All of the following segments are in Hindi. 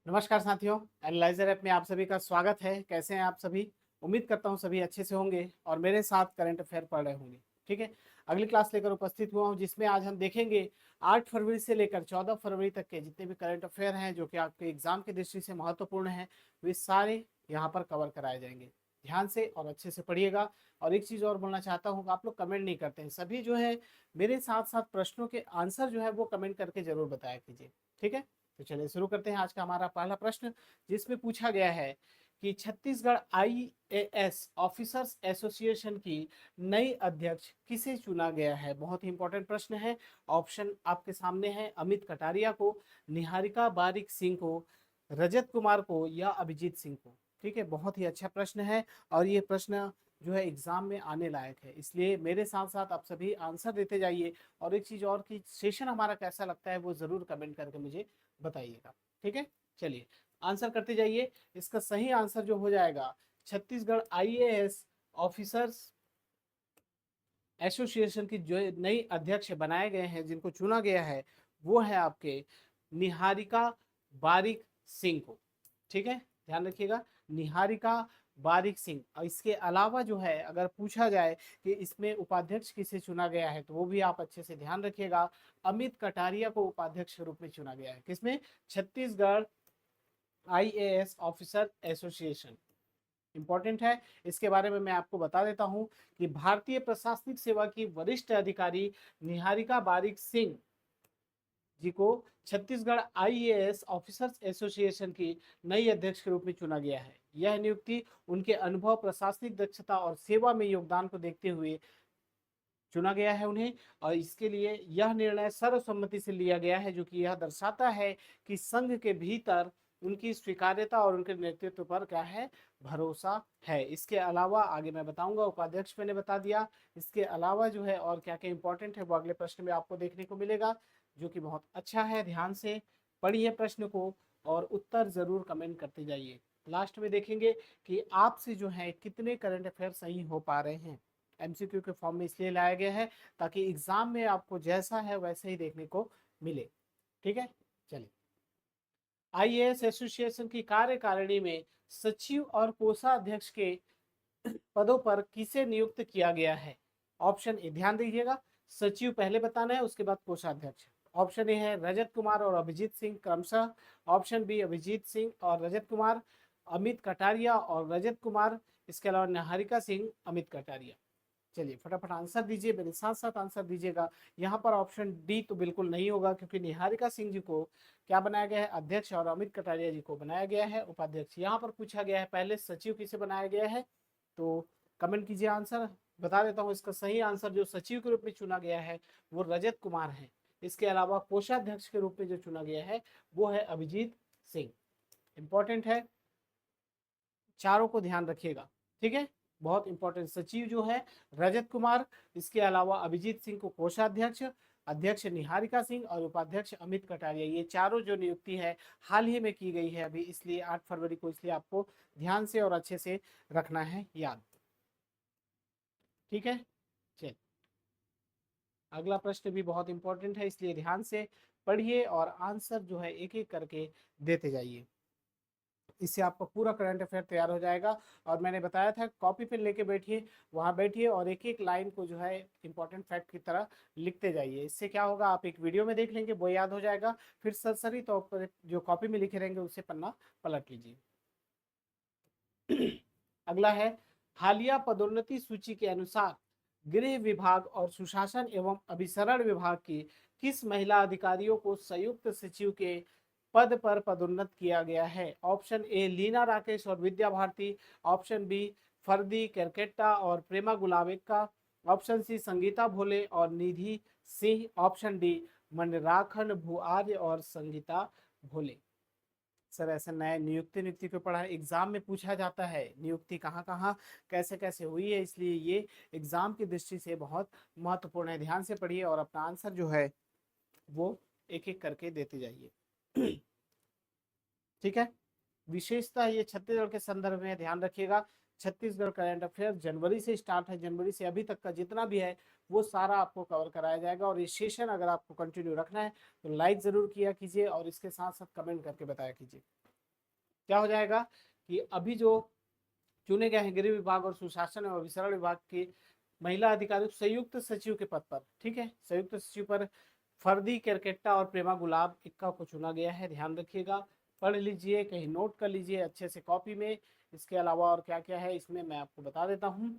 नमस्कार साथियों, एनालाइजर ऐप में आप सभी का स्वागत है। कैसे हैं आप सभी? उम्मीद करता हूं सभी अच्छे से होंगे और मेरे साथ करंट अफेयर पढ़ रहे होंगे। ठीक है, अगली क्लास लेकर उपस्थित हुआ हूं जिसमें आज हम देखेंगे 8 फरवरी से लेकर 14 फरवरी तक के जितने भी करंट अफेयर हैं जो कि आपके एग्जाम की दृष्टि से महत्वपूर्ण हैं, वे सारे यहाँ पर कवर कराए जाएंगे। ध्यान से और अच्छे से पढ़िएगा। और एक चीज और बोलना चाहता हूँ, आप लोग कमेंट नहीं करते हैं, सभी जो है मेरे साथ साथ प्रश्नों के आंसर जो है वो कमेंट करके जरूर बताया कीजिए। ठीक है, तो चलिए शुरू करते हैं आज का हमारा पहला प्रश्न, जिसमें पूछा गया है कि छत्तीसगढ़ आईएएस ऑफिसर्स एसोसिएशन की नई अध्यक्ष किसे चुना गया है। बहुत ही इंपॉर्टेंट प्रश्न है। ऑप्शन आपके सामने है, अमित कटारिया को, निहारिका बारिक सिंह को, रजत कुमार को या अभिजीत सिंह को। ठीक है, बहुत ही अच्छा प्रश्न है और ये प्रश्न जो है एग्जाम में आने लायक है, इसलिए मेरे साथ साथ आप सभी आंसर देते जाइए। और एक चीज और कि सेशन हमारा कैसा लगता है वो जरूर कमेंट करके मुझे बताइएगा। ठीक है, चलिए आंसर करते जाइए। इसका सही आंसर जो हो जाएगा, छत्तीसगढ़ आईएएस ऑफिसर्स एसोसिएशन की जो नई अध्यक्ष बनाए गए हैं, जिनको चुना गया है, वो है आपके निहारिका बारिक सिंह को। ठीक है, ध्यान रखिएगा, निहारिका बारिक सिंह। और इसके अलावा जो है अगर पूछा जाए कि इसमें उपाध्यक्ष किसे चुना गया है, तो वो भी आप अच्छे से ध्यान रखिएगा। अमित कटारिया को उपाध्यक्ष के रूप में चुना गया है। किसमें? Chhattisgarh IAS officer association. Important है, इसके बारे में मैं आपको बता देता हूं कि भारतीय प्रशासनिक सेवा की वरिष्ठ अधिकारी निहारिका बारिक सिंह जी को छत्तीसगढ़ आईएएस ऑफिसर्स एसोसिएशन की नई अध्यक्ष के रूप में चुना गया है। यह नियुक्ति उनके अनुभव, प्रशासनिक दक्षता और सेवा में योगदान को देखते हुए चुना गया है उन्हें। और इसके लिए यह निर्णय सर्वसम्मति से लिया गया है, जो कि यह दर्शाता है कि संघ के भीतर उनकी स्वीकार्यता और उनके नेतृत्व पर क्या है, भरोसा है। इसके अलावा आगे मैं बताऊंगा, उपाध्यक्ष मैंने बता दिया। इसके अलावा जो है और क्या क्या इंपॉर्टेंट है वो अगले प्रश्न में आपको देखने को मिलेगा, जो कि बहुत अच्छा है। ध्यान से पढ़िए प्रश्न को और उत्तर जरूर कमेंट करते जाइए। लास्ट में देखेंगे कि आपसे जो है कितने करंट अफेयर सही हो पा रहे हैं। एमसीक्यू के फॉर्म में इसलिए लाया गया है ताकि एग्जाम में आपको जैसा है वैसे ही देखने को मिले। ठीक है, चलिए। आईएएस एसोसिएशन की कार्यकारिणी में सचिव और कोषाध्यक्ष के पदों पर किसे नियुक्त किया गया है? ऑप्शन ए, ध्यान दीजिएगा, सचिव पहले बताना है, उसके बाद कोषाध्यक्ष। ऑप्शन ए है रजत कुमार और अभिजीत सिंह क्रमशः। ऑप्शन बी अभिजीत सिंह और रजत कुमार, अमित कटारिया और रजत कुमार, इसके अलावा निहारिका सिंह, अमित कटारिया। चलिए फटाफट आंसर दीजिए, मेरे साथ साथ आंसर दीजिएगा। यहाँ पर ऑप्शन डी तो बिल्कुल नहीं होगा, क्योंकि निहारिका सिंह जी को क्या बनाया गया है, अध्यक्ष, और अमित कटारिया जी को बनाया गया है उपाध्यक्ष। यहाँ पर पूछा गया है पहले सचिव किसे बनाया गया है, तो कमेंट कीजिए आंसर। बता देता हूँ, इसका सही आंसर जो सचिव के रूप में चुना गया है वो रजत कुमार है। इसके अलावा कोषाध्यक्ष के रूप में जो चुना गया है वो है अभिजीत सिंह। इंपॉर्टेंट है, चारों को ध्यान रखिएगा। ठीक है, बहुत इंपॉर्टेंट। सचिव जो है रजत कुमार, इसके अलावा अभिजीत सिंह को कोषाध्यक्ष, अध्यक्ष निहारिका सिंह और उपाध्यक्ष अमित कटारिया। ये चारों जो नियुक्ति है हाल ही में की गई है अभी, इसलिए 8 फरवरी को, इसलिए आपको ध्यान से और अच्छे से रखना है याद। ठीक है, चलिए अगला प्रश्न भी बहुत इंपॉर्टेंट है, इसलिए ध्यान से पढ़िए और आंसर जो है एक एक करके देते जाइए। इससे आपका पूरा करंट अफेयर तैयार हो जाएगा। और मैंने बताया था कॉपी पेन लेके बैठिए, वहाँ बैठिए और एक एक लाइन को जो है इंपॉर्टेंट फैक्ट की तरह लिखते जाइए। इससे क्या होगा, आप एक वीडियो में देख लेंगे वो याद हो जाएगा, फिर सरसरी तौर पर जो कॉपी में लिखे रहेंगे उससे पन्ना पलट लीजिए। अगला है, हालिया पदोन्नति सूची के अनुसार गृह विभाग और सुशासन एवं अभिसरण विभाग की किस महिला अधिकारियों को संयुक्त सचिव के पद पर पदोन्नत किया गया है? ऑप्शन ए लीना राकेश और विद्या भारती, ऑप्शन बी फर्दी केरकेट्टा और प्रेमा गुलावेक्का, ऑप्शन सी संगीता भोले और निधि सिंह, ऑप्शन डी मंडराखंड भुआर्य और संगीता भोले। सर ऐसे नए नियुक्ति को पढ़ा है, एग्जाम में पूछा जाता है नियुक्ति कहाँ कहाँ कैसे कैसे हुई है, इसलिए ये एग्जाम की दृष्टि से बहुत महत्वपूर्ण है। ध्यान से पढ़िए और अपना आंसर जो है वो एक एक करके देते जाइए। ठीक है, विशेषता ये छत्तीसगढ़ के संदर्भ में ध्यान रखिएगा। छत्तीसगढ़ करंट अफेयर जनवरी से स्टार्ट है, जनवरी से अभी तक का जितना भी है वो सारा आपको कवर कराया जाएगा। और ये सेशन अगर आपको कंटिन्यू रखना है तो लाइक जरूर किया कीजिए और इसके साथ साथ कमेंट करके बताया कीजिए। क्या हो जाएगा कि अभी जो चुने गए हैं गृह विभाग और सुशासन एवं अभिसरण विभाग के महिला अधिकारी संयुक्त सचिव के पद पर, ठीक है, संयुक्त सचिव पर फर्दी केरकेट्टा और प्रेमा गुलाब इक्का को चुना गया है। ध्यान रखिएगा, पढ़ लीजिए, कहीं नोट कर लीजिए अच्छे से कॉपी में। इसके अलावा और क्या क्या है इसमें मैं आपको बता देता हूँ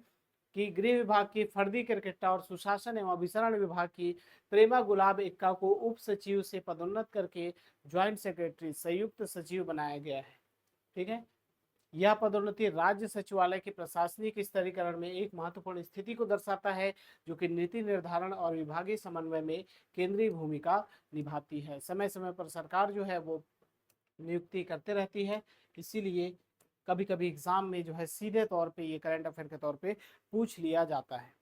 कि गृह विभाग की फर्दी केरकेट्टा और सुशासन एवं अभिसरण विभाग की प्रेमा गुलाब इक्का को उप सचिव से पदोन्नत करके ज्वाइंट सेक्रेटरी संयुक्त सचिव बनाया गया है। ठीक है, यह पदोन्नति राज्य सचिवालय के प्रशासनिक स्तरीकरण में एक महत्वपूर्ण स्थिति को दर्शाता है, जो कि नीति निर्धारण और विभागीय समन्वय में केंद्रीय भूमिका निभाती है। समय समय पर सरकार जो है वो नियुक्ति करते रहती है, इसीलिए कभी कभी एग्जाम में जो है सीधे तौर पे ये करंट अफेयर के तौर पे पूछ लिया जाता है।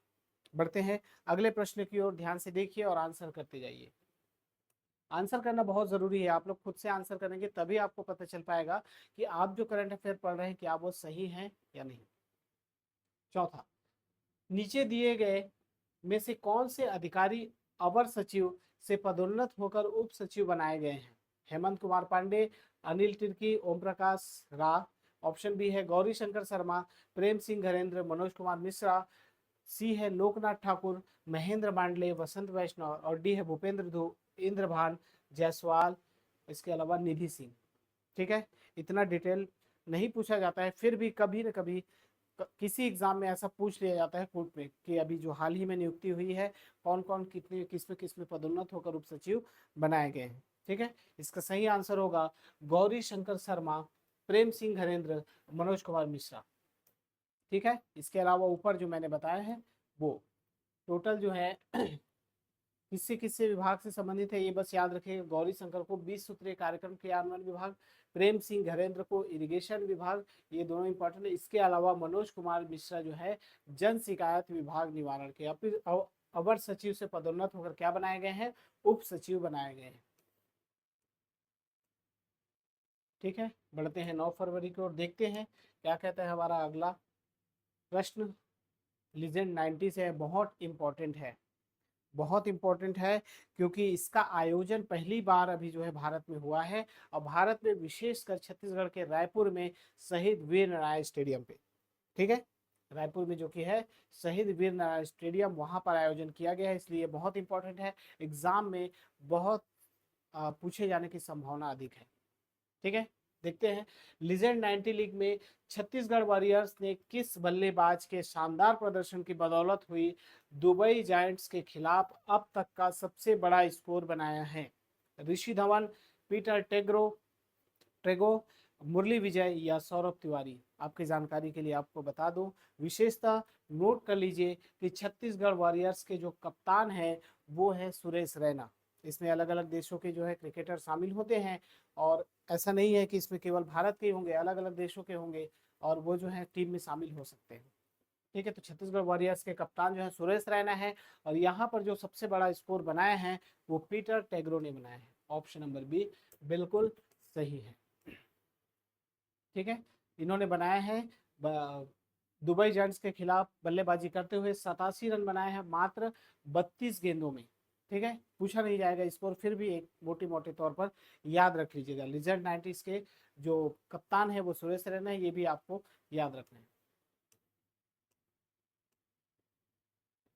बढ़ते हैं अगले प्रश्न की ओर, ध्यान से देखिए और आंसर करते जाइए। आंसर करना बहुत जरूरी है, आप लोग खुद से आंसर करेंगे तभी आपको पता चल पाएगा कि आप जो करंट अफेयर पढ़ रहे हैं क्या वो सही है या नहीं। चौथा, नीचे दिए गए में से कौन से अधिकारी अवर सचिव से पदोन्नत होकर उप सचिव बनाए गए हैं? हेमंत कुमार पांडे, अनिल तिर्की, ओम प्रकाश राव। ऑप्शन बी है गौरी शंकर शर्मा, प्रेम सिंह घरेंद्र, मनोज कुमार मिश्रा। सी है लोकनाथ ठाकुर, महेंद्र मांडले, वसंत वैष्णव। और डी है भूपेंद्र इंद्रभान जायसवाल, इसके अलावा निधि सिंह। ठीक है, इतना डिटेल नहीं पूछा जाता है, फिर भी कभी न कभी किसी एग्जाम में ऐसा पूछ लिया जाता है कोर्ट में कि अभी जो हाल ही में नियुक्ति हुई है कौन कौन कितने किस में पदोन्नत होकर उप सचिव बनाए गए हैं। ठीक है, इसका सही आंसर होगा गौरी शंकर शर्मा, प्रेम सिंह घरेंद्र, मनोज कुमार मिश्रा। ठीक है, इसके अलावा ऊपर जो मैंने बताया है वो टोटल जो है किससे किससे विभाग से संबंधित है ये बस याद रखिएगा। गौरी शंकर को 20 सूत्रीय कार्यक्रम क्रियान्वयन विभाग, प्रेम सिंह घरेंद्र को इरिगेशन विभाग, ये दोनों इंपॉर्टेंट है। इसके अलावा मनोज कुमार मिश्रा जो है जन शिकायत विभाग निवारण के अवर सचिव से पदोन्नत होकर क्या बनाए गए हैं? उप सचिव बनाए गए हैं। ठीक है, बढ़ते हैं 9 फरवरी की ओर, देखते हैं क्या कहता है हमारा अगला प्रश्न। लीजेंड 90 से है, बहुत इंपॉर्टेंट है, बहुत इंपॉर्टेंट है, क्योंकि इसका आयोजन पहली बार अभी जो है भारत में हुआ है, और भारत में विशेषकर छत्तीसगढ़ के रायपुर में शहीद वीर नारायण स्टेडियम पे। ठीक है, रायपुर में जो कि है शहीद वीर नारायण स्टेडियम, वहां पर आयोजन किया गया है, इसलिए बहुत इंपॉर्टेंट है, एग्जाम में बहुत पूछे जाने की संभावना अधिक है। ठीक है, देखते हैं लीजेंड 90 लीग में छत्तीसगढ़ वॉरियर्स ने किस बल्लेबाज के शानदार प्रदर्शन की बदौलत हुई दुबई जायंट्स के खिलाफ अब तक का सबसे बड़ा स्कोर बनाया है? ऋषि धवन, पीटर ट्रेगो, मुरली विजय या सौरभ तिवारी? आपकी जानकारी के लिए आपको बता दूं, विशेषतः नोट कर लीजिए कि छत्तीसगढ़ वॉरियर्स के जो कप्तान है वो है सुरेश रैना। इसमें अलग अलग देशों के जो है क्रिकेटर शामिल होते हैं, और ऐसा नहीं है कि इसमें केवल भारत के होंगे, अलग अलग देशों के होंगे, और वो जो है टीम में शामिल हो सकते हैं। ठीक है, तो छत्तीसगढ़ वॉरियर्स के कप्तान जो है सुरेश रैना है, और यहाँ पर जो सबसे बड़ा स्कोर बनाया है वो पीटर टेग्रो ने बनाया है। ऑप्शन नंबर बी बिल्कुल सही है। ठीक है, इन्होंने बनाया है दुबई जायंट्स के खिलाफ बल्लेबाजी करते हुए 87 रन बनाए हैं मात्र 32 गेंदों में। ठीक है, पूछा नहीं जाएगा स्कोर, फिर भी एक मोटे मोटे तौर पर याद रख लीजिएगा। लीजेंड 90s के जो कप्तान है वो सुरेश रैना है, ये भी आपको याद रखना है।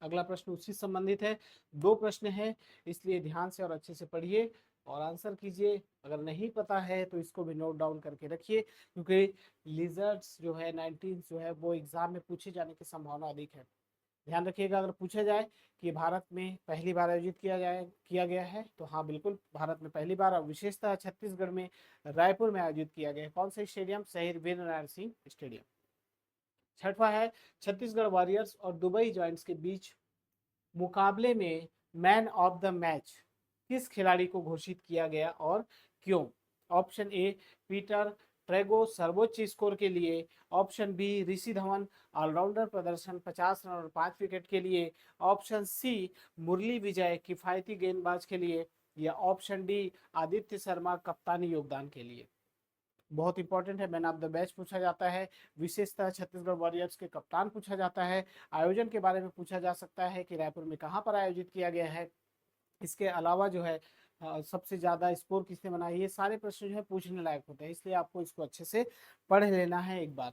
अगला प्रश्न उससे संबंधित है, दो प्रश्न है, इसलिए ध्यान से और अच्छे से पढ़िए और आंसर कीजिए। अगर नहीं पता है तो इसको भी नोट डाउन करके रखिए, क्योंकि लिजर्ड्स जो है 19 जो है वो एग्जाम में पूछे जाने की संभावना अधिक है। ध्यान रखिएगा, अगर पूछा जाए कि भारत में पहली बार आयोजित किया गया है, तो हाँ बिल्कुल भारत में पहली बार, और विशेषतः छत्तीसगढ़ में रायपुर में आयोजित किया गया है। कौन सा स्टेडियम? शहीद वीर नारायण सिंह स्टेडियम। छठवा है छत्तीसगढ़ वॉरियर्स और दुबई जॉइंट्स के बीच मुकाबले में मैन ऑफ द मैच किस खिलाड़ी को घोषित किया गया और क्यों? ऑप्शन ए पीटर ट्रेगो सर्वोच्च स्कोर के लिए, ऑप्शन बी ऋषि धवन ऑलराउंडर प्रदर्शन 50 रन और 5 विकेट के लिए, ऑप्शन सी मुरली विजय किफायती गेंदबाज के लिए, या ऑप्शन डी आदित्य शर्मा कप्तानी योगदान के लिए? बहुत इंपॉर्टेंट है, मैन ऑफ द मैच पूछा जाता है, विशेषतः छत्तीसगढ़ वॉरियर्स के कप्तान पूछा जाता है, आयोजन के बारे में पूछा जा सकता है कि रायपुर में कहाँ पर आयोजित किया गया है। इसके अलावा जो है सबसे ज्यादा स्कोर किसने बनाया, ये सारे प्रश्न जो है पूछने लायक होते हैं, इसलिए आपको इसको अच्छे से पढ़ लेना है एक बार।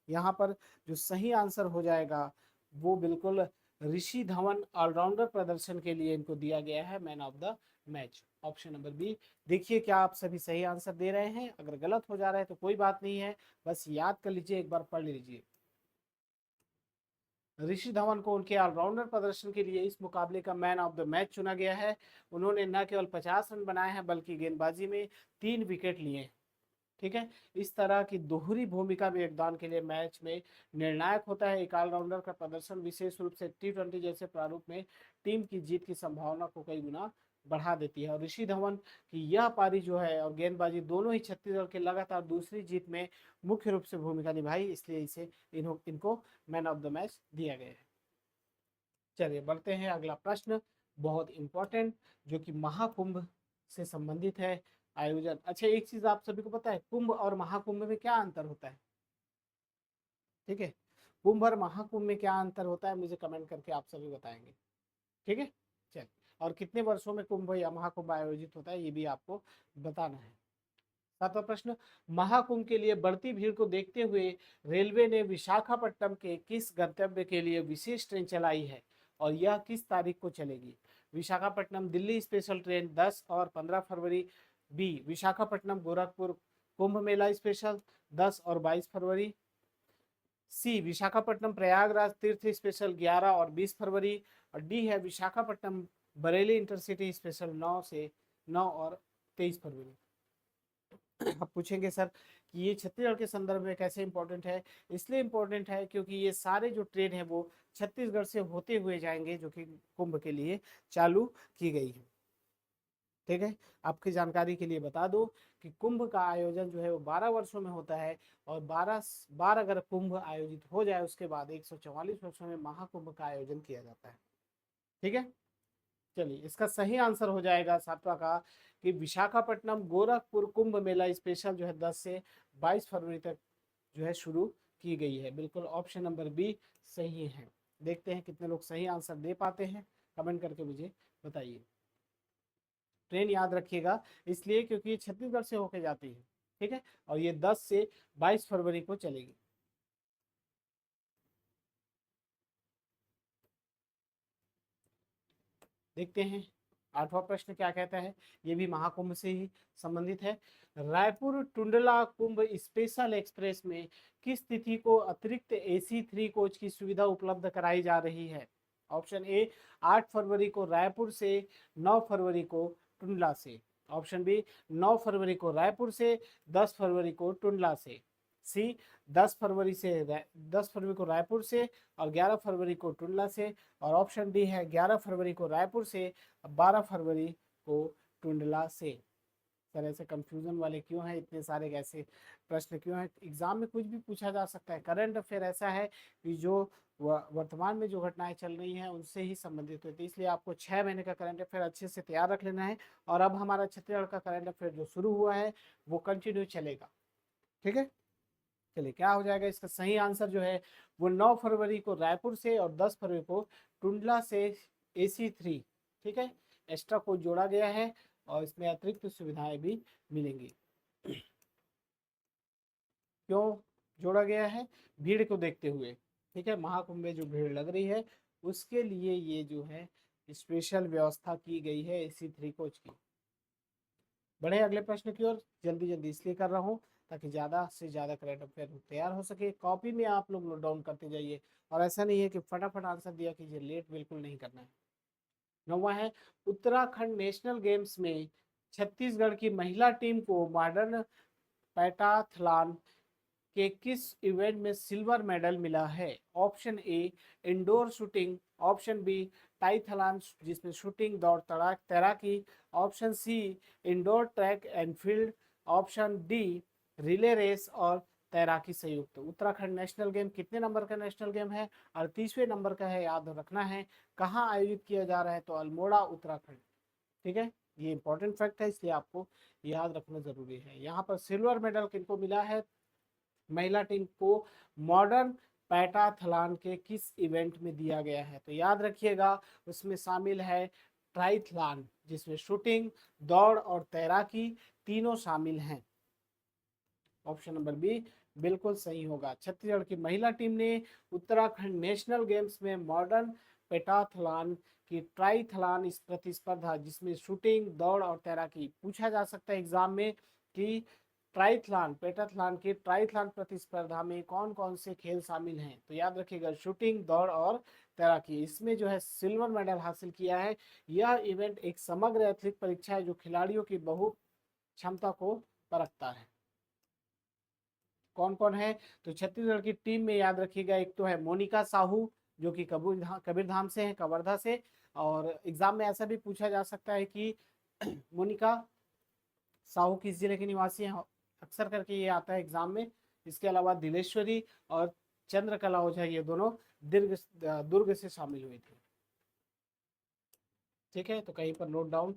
यहाँ पर जो सही आंसर हो जाएगा वो बिल्कुल ऋषि धवन ऑलराउंडर प्रदर्शन के लिए इनको दिया गया है man of the match, option number B. देखिए क्या आप सभी सही आंसर दे रहे हैं, अगर गलत हो जा रहा है तो कोई बात नहीं है, बस याद कर लीजिए, एक बार पढ़ लीजिए। ऋषि धवन को उनके ऑलराउंडर प्रदर्शन के लिए इस मुकाबले का मैन ऑफ द मैच चुना गया है। उन्होंने न केवल 50 रन बनाए हैं बल्कि गेंदबाजी में 3 विकेट लिए हैं। ठीक है, इस तरह की दोहरी भूमिका में योगदान के लिए मैच में निर्णायक होता है। एक ऑलराउंडर का प्रदर्शन विशेष रूप से T20 जैसे प्रारूप में टीम की जीत की संभावना को कई गुना बढ़ा देती है। और ऋषि धवन की यह पारी जो है और गेंदबाजी दोनों ही छत्तीसगढ़ के लगातार दूसरी जीत में मुख्य रूप से भूमिका निभाई, इसलिए इसे इनको मैन ऑफ द मैच दिया गया है। चलिए बढ़ते हैं, अगला प्रश्न बहुत इंपॉर्टेंट जो कि महाकुंभ से संबंधित है, आयोजन। अच्छा, एक चीज आप सभी को पता है, कुंभ और महाकुंभ में क्या अंतर होता है? ठीक है, कुंभ और महाकुंभ में क्या अंतर होता है मुझे कमेंट करके आप सभी बताएंगे। ठीक है, चल, और कितने वर्षों में कुंभ या महाकुंभ आयोजित होता है ये भी आपको बताना है। सातवां प्रश्न, महाकुंभ के लिए बढ़ती भीड़ को देखते हुए रेलवे ने विशाखापट्टनम के किस गंतव्य के लिए विशेष ट्रेन चलाई है और यह किस तारीख को चलेगी? विशाखापट्टनम दिल्ली स्पेशल ट्रेन 10 और 15 फरवरी। बी विशाखापट्टनम गोरखपुर कुंभ मेला स्पेशल 10 और 22 फरवरी। सी विशाखापट्टनम प्रयागराज तीर्थ स्पेशल 11 और 20 फरवरी। और डी है विशाखापट्टनम बरेली इंटरसिटी स्पेशल 9 और 23 फरवरी। आप पूछेंगे सर कि ये छत्तीसगढ़ के संदर्भ में कैसे इंपॉर्टेंट है? इसलिए इंपॉर्टेंट है क्योंकि ये सारे जो ट्रेन है वो छत्तीसगढ़ से होते हुए जाएंगे, जो कि कुंभ के लिए चालू की गई है। ठीक है, आपकी जानकारी के लिए बता दो कि कुंभ का आयोजन जो है वो 12 वर्षों में होता है, और 12 बार अगर कुंभ आयोजित हो जाए उसके बाद 144 वर्षों में महाकुंभ का आयोजन किया जाता है। ठीक है, चलिए इसका सही आंसर हो जाएगा सातवां का कि विशाखापट्टनम गोरखपुर कुंभ मेला स्पेशल जो है 10 से 22 फरवरी तक जो है शुरू की गई है। बिल्कुल ऑप्शन नंबर बी सही है। देखते हैं कितने लोग सही आंसर दे पाते हैं, कमेंट करके मुझे बताइए। ट्रेन याद रखिएगा इसलिए क्योंकि ये छत्तीसगढ़ से होके जाती है। ठीक है, और ये 10 से 22 फरवरी को चलेगी। देखते हैं आठवां प्रश्न क्या कहता है, ये भी महाकुंभ से ही संबंधित है। रायपुर टुंडला कुंभ स्पेशल एक्सप्रेस में किस तिथि को अतिरिक्त AC3 कोच की सुविधा उपलब्ध कराई जा रही है? ऑप्शन ए 8 फरवरी को रायपुर से, 9 फरवरी को टुंडला से। ऑप्शन बी 9 फरवरी को रायपुर से, 10 फरवरी को टुंडला से। सी 10 फरवरी को रायपुर से और 11 फरवरी को टुंडला से। और ऑप्शन डी है 11 फरवरी को रायपुर से, 12 फरवरी को टुंडला से। सर ऐसे कंफ्यूजन वाले क्यों हैं, इतने सारे कैसे प्रश्न क्यों हैं? एग्जाम में कुछ भी पूछा जा सकता है। करंट अफेयर ऐसा है कि जो वर्तमान में जो घटनाएं चल रही हैं उनसे ही संबंधित होती है, इसलिए आपको 6 महीने का करंट अफेयर अच्छे से तैयार रख लेना है। और अब हमारा छत्तीसगढ़ का करंट अफेयर जो शुरू हुआ है वो कंटिन्यू चलेगा। ठीक है, चलिए क्या हो जाएगा इसका सही आंसर जो है वो 9 फरवरी को रायपुर से और 10 फरवरी को टुंडला से AC3। ठीक है, एक्स्ट्रा कोड जोड़ा गया है और इसमें अतिरिक्त सुविधाएं भी मिलेंगी। क्यों जोड़ा गया है? भीड़ को देखते हुए। ठीक है, महाकुंभ में जो भीड़ लग रही है उसके लिए ये जो है स्पेशल व्यवस्था की गई है AC3 कोच की। बढ़े अगले प्रश्न की ओर, जल्दी जल्दी इसलिए कर रहा हूँ ताकि ज़्यादा से ज़्यादा करंट अफेयर तैयार हो सके। कॉपी में आप लोग नोट डाउन करते जाइए, और ऐसा नहीं है कि फटाफट आंसर दिया कीजिए, लेट बिल्कुल नहीं करना है। नौवां है, उत्तराखंड नेशनल गेम्स में छत्तीसगढ़ की महिला टीम को मॉडर्न पैटाथलॉन के किस इवेंट में सिल्वर मेडल मिला है? Option A indoor shooting, option B triathlon जिसमें शूटिंग, दौड़, तैराकी, option C indoor track and field, option D relay race और तैराकी संयुक्त। उत्तराखंड नेशनल गेम कितने नंबर का नेशनल गेम है? 38वें नंबर का है, याद रखना है। कहाँ आयोजित किया जा रहा है? तो अल्मोड़ा उत्तराखंड। ठीक है, ये इंपॉर्टेंट फैक्ट है इसलिए आपको याद रखना जरूरी है। यहाँ पर सिल्वर मेडल किनको मिला है? महिला टीम को मॉडर्न पैटाथलॉन के किस इवेंट में दिया गया है? तो याद रखिएगा उसमें शामिल है ट्राइथलॉन, जिसमें शूटिंग, दौड़ और तैराकी तीनों शामिल हैं। ऑप्शन नंबर बी बिल्कुल सही होगा। छत्तीसगढ़ की महिला टीम ने उत्तराखंड नेशनल गेम्स में मॉडर्न पेटाथलॉन की ट्राइथलॉन इस प्रतिस्पर्धा, जिसमें शूटिंग, दौड़ और तैराकी, पूछा जा सकता है एग्जाम में कि ट्राइथलॉन पेटाथलॉन की ट्राइथलॉन प्रतिस्पर्धा में कौन कौन से खेल शामिल हैं। तो याद रखिएगा शूटिंग, दौड़ और तैराकी। इसमें जो है सिल्वर मेडल हासिल किया है। यह इवेंट एक समग्र एथलेटिक परीक्षा है जो खिलाड़ियों की बहु क्षमता को परखता है। कौन कौन है? तो छत्तीसगढ़ की टीम में याद रखिएगा एक तो है मोनिका साहू जो कि कबीरधाम से है, कवर्धा से। और एग्जाम में ऐसा भी पूछा जा सकता है कि मोनिका साहू किस जिले के निवासी हैं, अक्सर करके ये आता है एग्जाम में। इसके अलावा दिलेश्वरी और चंद्रकला ओझा ये दोनों दुर्ग से शामिल हुए थे। ठीक है, तो कहीं पर नोट डाउन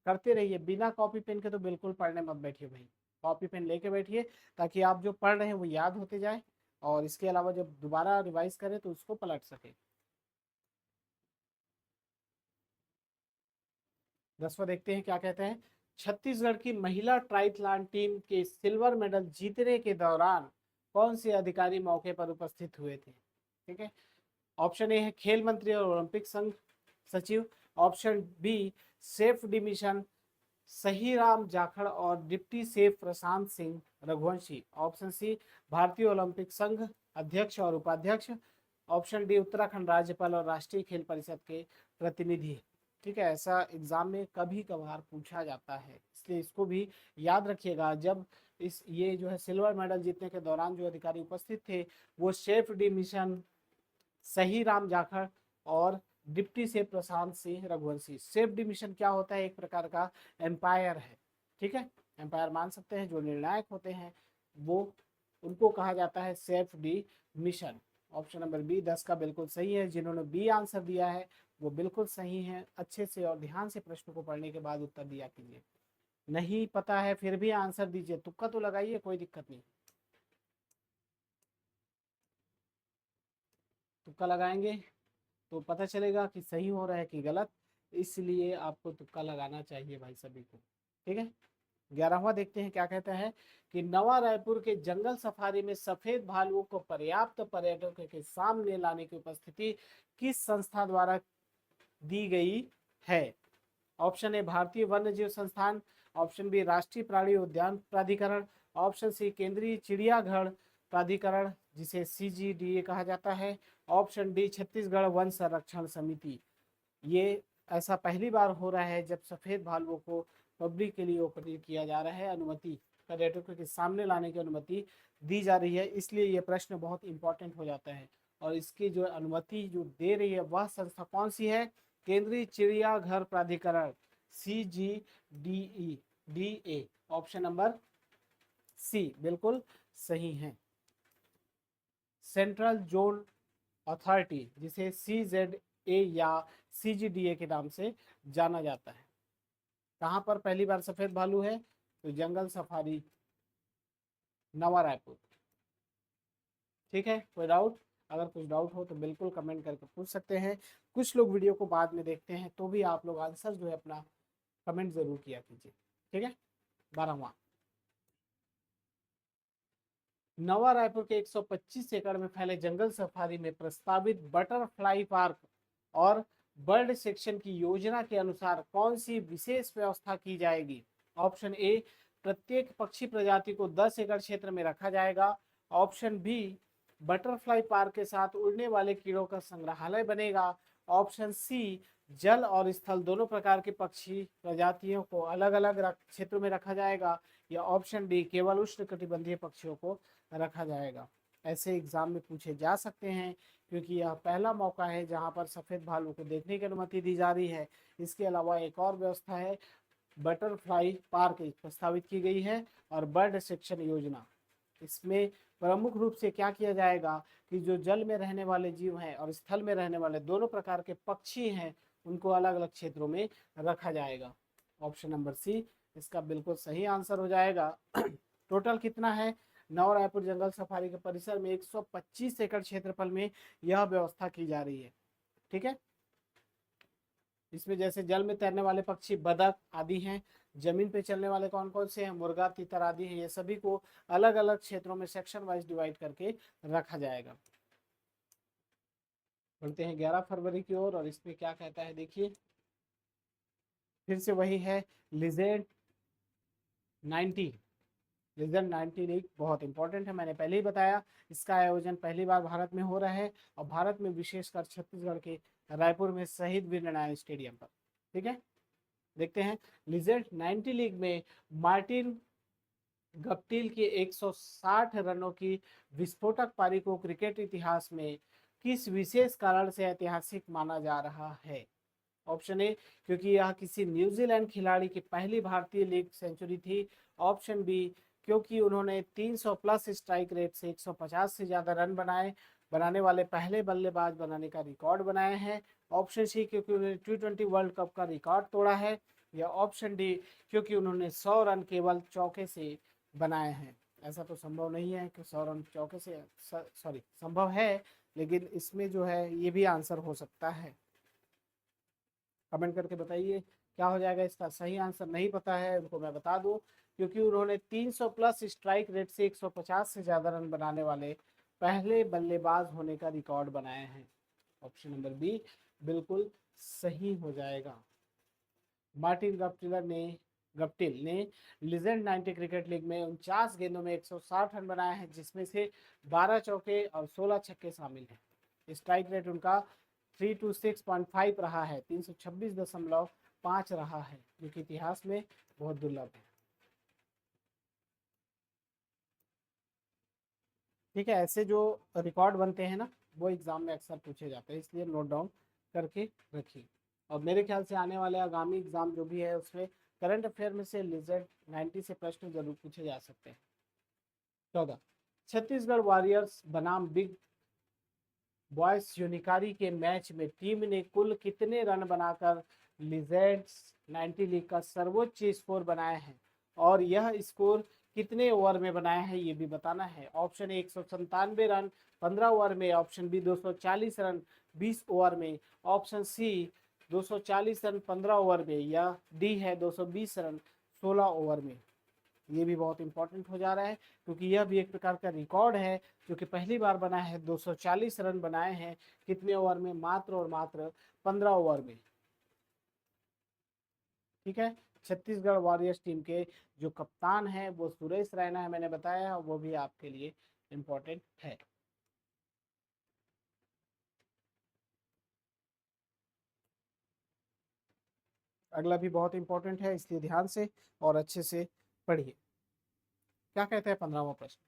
करते रहिए। बिना कॉपी पेन के तो बिल्कुल पढ़ने मत बैठिए भाई, कॉपी पेन लेके बैठिए ताकि आप जो पढ़ रहे हैं वो याद होते जाए, और इसके अलावा जब दोबारा रिवाइज करें तो उसको पलट सके। 10वां देखते हैं क्या कहते हैं। छत्तीसगढ़ की महिला ट्राइथलॉन टीम के सिल्वर मेडल जीतने के दौरान कौन से अधिकारी मौके पर उपस्थित हुए थे? ठीक है, ऑप्शन ए है खेल मंत्री और ओलंपिक संघ सचिव, ऑप्शन बी सेफ डिमिशन सही राम जाखड़ और deputy safe Prashant Singh Raghuvanshi, option C भारतीय ओलंपिक संघ अध्यक्ष और उपाध्यक्ष, ऑप्शन डी उत्तराखंड राज्यपाल और राष्ट्रीय खेल परिषद के प्रतिनिधि। ठीक है, ऐसा एग्जाम में कभी कभार पूछा जाता है, इसलिए इसको भी याद रखिएगा। जब इस ये जो है सिल्वर मेडल जीतने के दौरान जो अधिकारी उपस्थित थे वो शेफ डी मिशन सही राम जाखड़ और डिप्टी से प्रशांत सिंह रघुवंशी। सेफ डिमिशन क्या होता है? एक प्रकार का एम्पायर है। ठीक है, एम्पायर मान सकते हैं, जो निर्णायक होते हैं वो उनको कहा जाता है सेफ डी मिशन। ऑप्शन नंबर बी 10 का बिल्कुल सही है। जिन्होंने बी आंसर दिया है वो बिल्कुल सही है। अच्छे से और ध्यान से प्रश्न को पढ़ने के बाद उत्तर दिया कीजिए। नहीं पता है फिर भी आंसर दीजिए, तुक्का तो लगाइए, कोई दिक्कत नहीं। तुक्का लगाएंगे तो पता चलेगा कि सही हो रहा है कि गलत, इसलिए आपको तुक्का लगाना चाहिए भाई सभी को। ठीक है, 11वां देखते हैं क्या कहता है कि नवा रायपुर के जंगल सफारी में सफेद भालुओं को पर्याप्त पर्यटकों के सामने लाने की उपस्थिति किस संस्था द्वारा दी गई है? ऑप्शन ए भारतीय वन्य जीव संस्थान, ऑप्शन बी राष्ट्रीय प्राणी उद्यान प्राधिकरण, ऑप्शन सी केंद्रीय चिड़ियाघर प्राधिकरण जिसे CGDA कहा जाता है, ऑप्शन डी छत्तीसगढ़ वन संरक्षण समिति। ये ऐसा पहली बार हो रहा है जब सफेद भालुओं को पब्लिक के लिए ओपन किया जा रहा है, अनुमति पर्यटकों के सामने लाने की अनुमति दी जा रही है, इसलिए ये प्रश्न बहुत इंपॉर्टेंट हो जाता है। और इसकी जो अनुमति जो दे रही है वह संस्था कौन सी है? केंद्रीय चिड़ियाघर प्राधिकरण CGDA। ऑप्शन नंबर सी बिल्कुल सही है। सेंट्रल जोन अथॉरिटी जिसे CZA या CGDA के नाम से जाना जाता है, कहां पर पहली बार सफेद भालू है? तो जंगल सफारी नवा रायपुर। ठीक है, कोई डाउट? अगर कुछ डाउट हो तो बिल्कुल कमेंट करके पूछ सकते हैं। कुछ लोग वीडियो को बाद में देखते हैं तो भी आप लोग आंसर जो है अपना कमेंट जरूर किया कीजिए। ठीक है, 12वां नवा रायपुर के 125 एकड़ में फैले जंगल सफारी में प्रस्तावित बटरफ्लाई पार्क और बर्ड सेक्शन की योजना के अनुसार कौन सी विशेष व्यवस्था की जाएगी? ऑप्शन ए प्रत्येक पक्षी प्रजाति को 10 एकड़ क्षेत्र में रखा जाएगा, ऑप्शन बी बटरफ्लाई पार्क के साथ उड़ने वाले कीड़ों का संग्रहालय बनेगा, ऑप्शन सी जल और स्थल दोनों प्रकार के पक्षी प्रजातियों को अलग अलग क्षेत्रों में रखा जाएगा, या ऑप्शन डी केवल उष्णकटिबंधीय पक्षियों को रखा जाएगा। ऐसे एग्जाम में पूछे जा सकते हैं क्योंकि यह पहला मौका है जहां पर सफेद भालू को देखने की अनुमति दी जा रही है। इसके अलावा एक और व्यवस्था है, बटरफ्लाई पार्क प्रस्तावित की गई है और बर्ड सेक्शन योजना। इसमें प्रमुख रूप से क्या किया जाएगा कि जो जल में रहने वाले जीव हैं और स्थल में रहने वाले दोनों प्रकार के पक्षी हैं उनको अलग अलग क्षेत्रों में रखा जाएगा। ऑप्शन नंबर सी इसका बिल्कुल सही आंसर हो जाएगा। टोटल कितना है? नव रायपुर जंगल सफारी के परिसर में 125 एकड़ क्षेत्रफल में यह व्यवस्था की जा रही है। ठीक है, इसमें जैसे जल में तैरने वाले पक्षी बतख आदि हैं, जमीन पे चलने वाले कौन कौन से हैं, मुर्गा तीतर आदि हैं। ये सभी को अलग अलग क्षेत्रों में सेक्शन वाइज डिवाइड करके रखा जाएगा। बढ़ते हैं 11 फरवरी की ओर, और इसमें क्या कहता है देखिए, फिर से वही है लिजेंड 90। लिजेंड 90 लीग बहुत इंपॉर्टेंट है, मैंने पहले ही बताया। इसका आयोजन पहली बार भारत में हो रहा है, और भारत में विशेषकर छत्तीसगढ़ के रायपुर में शहीद वीर नारायण स्टेडियम पर। ठीक है, देखते हैं लिजेंड 90 लीग में मार्टिन गप्टिल के 160 रनों की विस्फोटक पारी को क्रिकेट इतिहास में किस विशेष कारण से ऐतिहासिक माना जा रहा है। ऑप्शन ए, क्योंकि यह किसी न्यूजीलैंड खिलाड़ी की पहली भारतीय लीग सेंचुरी थी। ऑप्शन बी, क्योंकि उन्होंने 300 प्लस स्ट्राइक रेट से 150 से ज्यादा रन बनाने वाले पहले बल्लेबाज बनाने का रिकॉर्ड बनाया है। ऑप्शन सी, क्योंकि उन्होंने T20 वर्ल्ड कप का रिकॉर्ड तोड़ा है। या ऑप्शन डी, क्योंकि उन्होंने 100 रन केवल चौके से बनाए हैं। ऐसा तो संभव नहीं है कि 100 रन चौके से, सॉरी संभव है, लेकिन इसमें जो है ये भी आंसर हो सकता है। कमेंट करके बताइए क्या हो जाएगा इसका सही आंसर। नहीं पता है उनको मैं बता दूं, क्योंकि उन्होंने 300 प्लस स्ट्राइक रेट से 150 से ज्यादा रन बनाने वाले पहले बल्लेबाज होने का रिकॉर्ड बनाए हैं। ऑप्शन नंबर बी बिल्कुल सही हो जाएगा। मार्टिन गप्टिल ने लिजेंड 90 क्रिकेट लीग में 49 गेंदों में 160 रन बनाए हैं, जिसमें से 12 चौके और 16 छक्के शामिल हैं। स्ट्राइक रेट उनका 326.5 रहा है, 326.5 रहा है, जो कि इतिहास में बहुत दुर्लभ है। ठीक है, ऐसे जो रिकॉर्ड बनते हैं ना, वो एग्जाम में अक्सर पूछे जाते हैं, इसलिए नोट डाउन करके रखिए। और मेरे ख्याल से आने वाले आगामी एग्जाम जो भी है उसमें करंट अफेयर में से लिजेंड 90 से प्रश्न जरूर पूछे जा सकते हैं। 14, छत्तीसगढ़ वॉरियर्स बनाम बिग बॉयज यूनिकारी के मैच में टीम ने कुल कितने रन बनाकर लिजेंड्स 90 लीग का सर्वोच्च स्कोर बनाया है, और यह स्कोर कितने ओवर में बनाया है ये भी बताना है। ऑप्शन ए 197 रन 15 ओवर में, ऑप्शन बी 240 रन 20 ओवर में, ऑप्शन सी 240 रन 15 ओवर में, या डी है 220 रन 16 ओवर में। ये भी बहुत इंपॉर्टेंट हो जा रहा है, क्योंकि यह भी एक प्रकार का रिकॉर्ड है जो कि पहली बार बना है। 240 रन बनाए हैं कितने ओवर में, मात्र और मात्र 15 ओवर में। ठीक है, छत्तीसगढ़ वॉरियर्स टीम के जो कप्तान है वो सुरेश रैना है, मैंने बताया, वो भी आपके लिए इंपॉर्टेंट है। अगला भी बहुत इंपॉर्टेंट है, इसलिए ध्यान से और अच्छे से पढ़िए। क्या कहते हैं 15वां प्रश्न,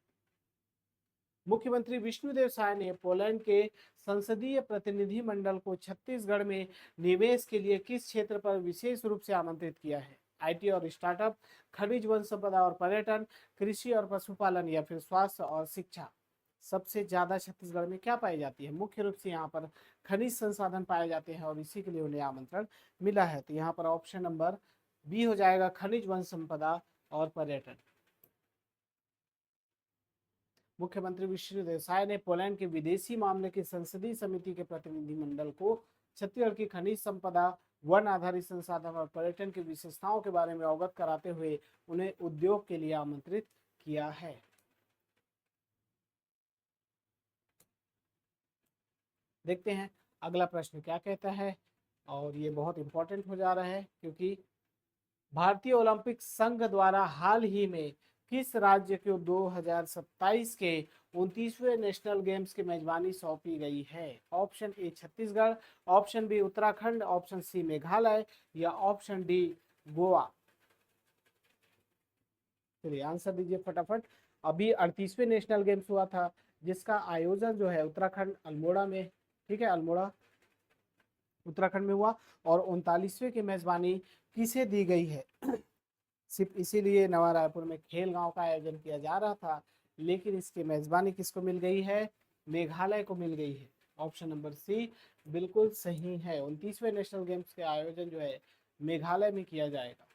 मुख्यमंत्री विष्णुदेव साय ने पोलैंड के संसदीय प्रतिनिधि मंडल को छत्तीसगढ़ में निवेश के लिए किस क्षेत्र पर विशेष रूप से आमंत्रित किया है। आईटी और स्टार्टअप, खनिज वन संपदा और पर्यटन, कृषि और पशुपालन, या फिर स्वास्थ्य और शिक्षा। सबसे ज्यादा छत्तीसगढ़ में क्या पाई जाती है, मुख्य रूप से यहाँ पर खनिज संसाधन पाए जाते हैं, और इसी के लिए उन्हें आमंत्रण मिला है। तो यहाँ पर ऑप्शन नंबर बी हो जाएगा, खनिज वन संपदा और पर्यटन। मुख्यमंत्री विष्णुदेव साय ने पोलैंड के विदेशी मामले की संसदीय समिति के प्रतिनिधि मंडल को छत्तीसगढ़ की खनिज संपदा, वन आधारित संसाधन और पर्यटन की विशेषताओं के बारे में अवगत कराते हुए उन्हें उद्योग के लिए आमंत्रित किया है। देखते हैं अगला प्रश्न क्या कहता है, और ये बहुत इंपॉर्टेंट हो जा रहा है, क्योंकि भारतीय ओलंपिक संघ द्वारा हाल ही में किस राज्य को 2027 के 29वें नेशनल गेम्स की मेजबानी सौंपी गई है। Option A Chhattisgarh, option B Uttarakhand, option C Meghalaya, या ऑप्शन डी गोवा। चलिए आंसर दीजिए फटाफट। अभी 38वें नेशनल गेम्स हुआ था, जिसका आयोजन जो है उत्तराखंड अल्मोड़ा में, ठीक है, अल्मोड़ा उत्तराखंड में हुआ, और 39वें की मेजबानी किसे दी गई है। सिर्फ इसीलिए नवा रायपुर में खेल गांव का आयोजन किया जा रहा था, लेकिन इसकी मेजबानी किसको मिल गई है, मेघालय को मिल गई है। ऑप्शन नंबर सी बिल्कुल सही है, 29वें नेशनल गेम्स के आयोजन जो है मेघालय में किया जाएगा।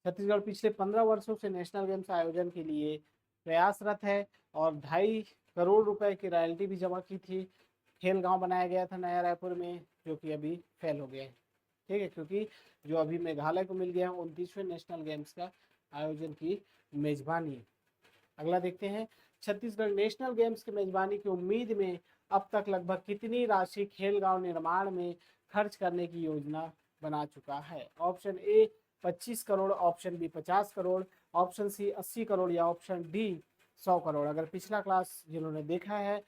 छत्तीसगढ़ पिछले 15 वर्षों से नेशनल गेम्स आयोजन के लिए प्रयासरत है, और 2.5 करोड़ रुपए की रॉयल्टी भी जमा की थी। खेल गांव बनाया गया था नया रायपुर में, जो कि अभी फेल हो गया है। ठीक है, क्योंकि जो अभी मेघालय को मिल गया है 29वें नेशनल गेम्स का आयोजन की मेजबानी। अगला देखते हैं, छत्तीसगढ़ नेशनल गेम्स की मेजबानी की उम्मीद में अब तक लगभग कितनी राशि खेल गांव निर्माण में खर्च करने की योजना बना चुका है? Option A 25 crore, option B 50 crore, option C 80 crore या ऑप्शन डी 100 करोड़। अगर पिछला क्लास जिन्होंने देखा है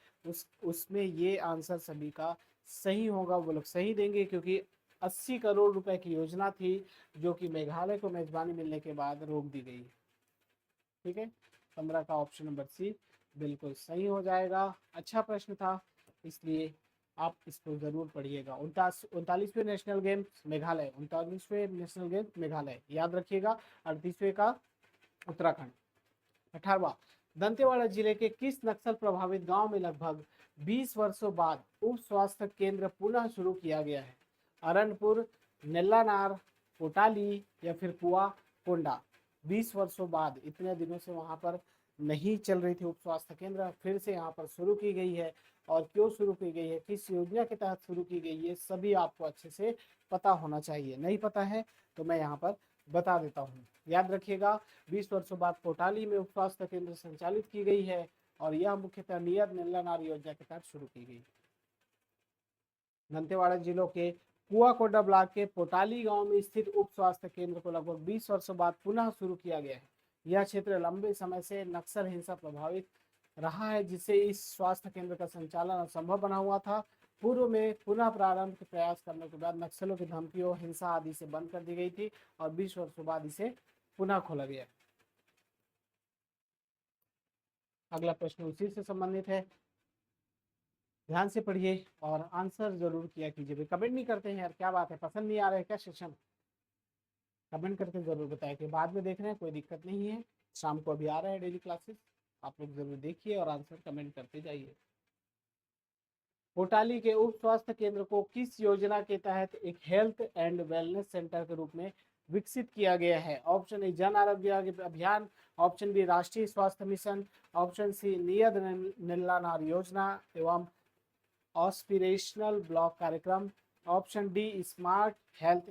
उसमें ये आंसर सभी का सही होगा, वो लोग सही देंगे, क्योंकि 80 करोड़ रुपए की योजना थी जो कि मेघालय को मेजबानी मिलने के बाद रोक दी गई। ठीक है, 15 का ऑप्शन नंबर सी बिल्कुल सही हो जाएगा। अच्छा प्रश्न था, इसलिए आप इसको जरूर पढ़िएगा। 39वें नेशनल गेम्स मेघालय, 39वें नेशनल गेम्स मेघालय याद रखिएगा। 38वें का उत्तराखंड। 18वां, दंतेवाड़ा जिले के किस नक्सल प्रभावित गांव में लगभग 20 वर्षों बाद उप स्वास्थ्य केंद्र पुनः शुरू किया गया है? अरनपुर, नेल्लानार, कोटाली या फिर कुआ कोंडा। 20 वर्षों बाद, इतने दिनों से वहां पर नहीं चल रही थी उप स्वास्थ्य केंद्र, फिर से यहाँ पर शुरू की गई है। और क्यों शुरू की गई है, किस योजना के तहत शुरू की गई है, सभी आपको अच्छे से पता होना चाहिए। नहीं पता है तो मैं यहाँ पर बता देता हूँ। याद रखिएगा, 20 वर्षों बाद कोटाली में उप स्वास्थ्य केंद्र संचालित की गई है और यह मुख्यतः नियत नेल्लानार योजना के तहत शुरू की गई। दंतेवाड़ा जिलों के कुआकोंडा ब्लॉक के पोटाली गांव में स्थित उप स्वास्थ्य केंद्र को लगभग 20 वर्षों बाद पुनः शुरू किया गया है। यह क्षेत्र लंबे समय से नक्सल हिंसा प्रभावित रहा है, जिससे इस स्वास्थ्य केंद्र का संचालन असंभव बना हुआ था। पूर्व में पुनः प्रारंभ के प्रयास करने के बाद नक्सलों की धमकियों, हिंसा आदि से बंद कर दी गई थी और 20 वर्षों बाद इसे पुनः खोला गया। अगला प्रश्न उसी से संबंधित है, ध्यान से पढ़िए और आंसर जरूर किया कीजिए। कमेंट नहीं करते हैं यार, क्या बात है, पसंद नहीं आ रहा है क्या सेशन? कमेंट करके जरूर बताएं कि बाद में देख रहे हैं, कोई दिक्कत नहीं है। शाम को अभी आ रहा है डेली क्लासेस, आप लोग जरूर देखिए और आंसर कमेंट करते जाइए। कोटाली के उप स्वास्थ्य केंद्र को किस योजना के तहत एक हेल्थ एंड वेलनेस सेंटर के रूप में विकसित किया गया है? ऑप्शन ए जन आरोग्य अभियान, ऑप्शन बी राष्ट्रीय स्वास्थ्य मिशन, ऑप्शन सी नियत नेल्लानार योजना एवं ऑस्पिरेशनल ब्लॉक कार्यक्रम, option D smart health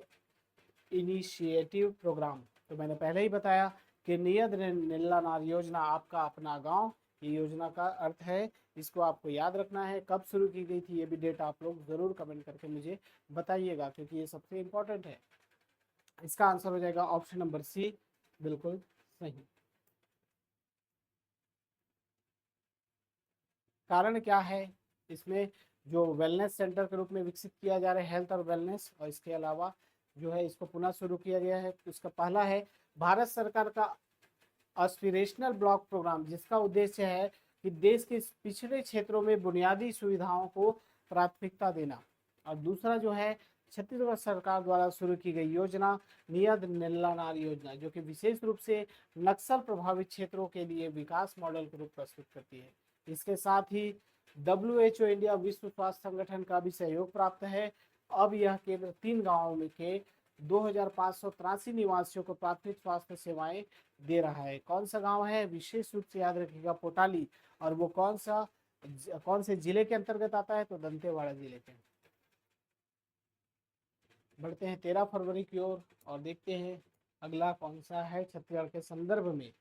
initiative program. तो मैंने पहले ही बताया कि नियत नेल्लानार योजना आपका अपना गांव, ये योजना का अर्थ है। इसको आपको याद रखना है, कब शुरू की गई थी ये भी डेट आप लोग जरूर कमेंट करके मुझे बताइएगा, क्योंकि ये सबसे इंपॉर्टेंट है। इसका आंसर हो जाएगा ऑप्शन नंबर सी, बिल्कुल सही। कारण क्या है इसमें जो वेलनेस सेंटर के रूप में विकसित किया जा रहा है, हेल्थ और वेलनेस, और इसके अलावा जो है इसको पुनः शुरू किया गया है? इसका पहला है भारत सरकार का एस्पिरेशनल ब्लॉक प्रोग्राम, जिसका उद्देश्य है कि देश के पिछड़े क्षेत्रों में बुनियादी सुविधाओं को प्राथमिकता देना। और दूसरा जो है छत्तीसगढ़ सरकार द्वारा शुरू की गई योजना नियत नेल्लानार योजना, जो कि विशेष रूप से नक्सल प्रभावित क्षेत्रों के लिए विकास मॉडल के रूप प्रस्तुत करती है। इसके साथ ही WHO इंडिया विश्व स्वास्थ्य संगठन का भी सहयोग प्राप्त है। अब यह केंद्र 3 गांवों में के 2583 निवासियों को प्राथमिक स्वास्थ्य सेवाएं दे रहा है। कौन सा गांव है? विशेष रूप से याद रखिएगा पोटाली। और वो कौन से जिले के अंतर्गत आता है? तो दंतेवाड़ा जिले के। बढ़ते हैं 13 फरवरी की ओर और देखते हैं अगला कौन सा है छत्तीसगढ़ के संदर्भ में।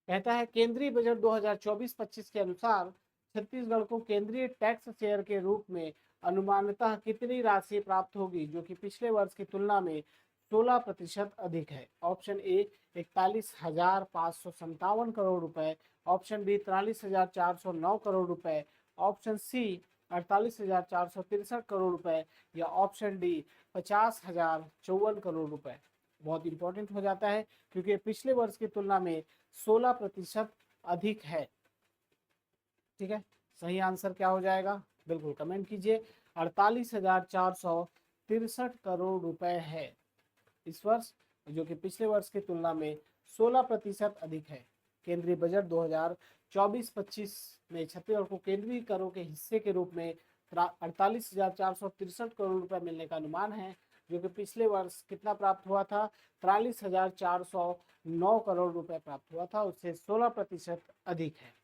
कहता है केंद्रीय बजट 2024-25 के अनुसार छत्तीसगढ़ को केंद्रीय टैक्स शेयर के रूप में अनुमानतः कितनी राशि प्राप्त होगी, जो कि पिछले वर्ष की तुलना में 16% अधिक है? ऑप्शन ए 41,557 करोड़ रुपए, ऑप्शन बी 43,409 करोड़ रुपए, ऑप्शन सी 48,463 करोड़ रुपए या ऑप्शन डी 50,054 करोड़ रुपए। बहुत इंपॉर्टेंट हो जाता है क्योंकि पिछले वर्ष की तुलना में 16% अधिक है। ठीक है, सही आंसर क्या हो जाएगा? बिल्कुल कमेंट कीजिए। 48,463 करोड़ रुपए है इस वर्ष, जो कि पिछले वर्ष की तुलना में 16% अधिक है। केंद्रीय बजट 2024-25 में छत्तीसगढ़ को केंद्रीय करों के हिस्से के रूप में 48,463 करोड़ रुपए मिलने का अनुमान है, जो कि पिछले वर्ष कितना प्राप्त हुआ था? 43,409 करोड़ रुपए प्राप्त हुआ था, उससे 16% अधिक है।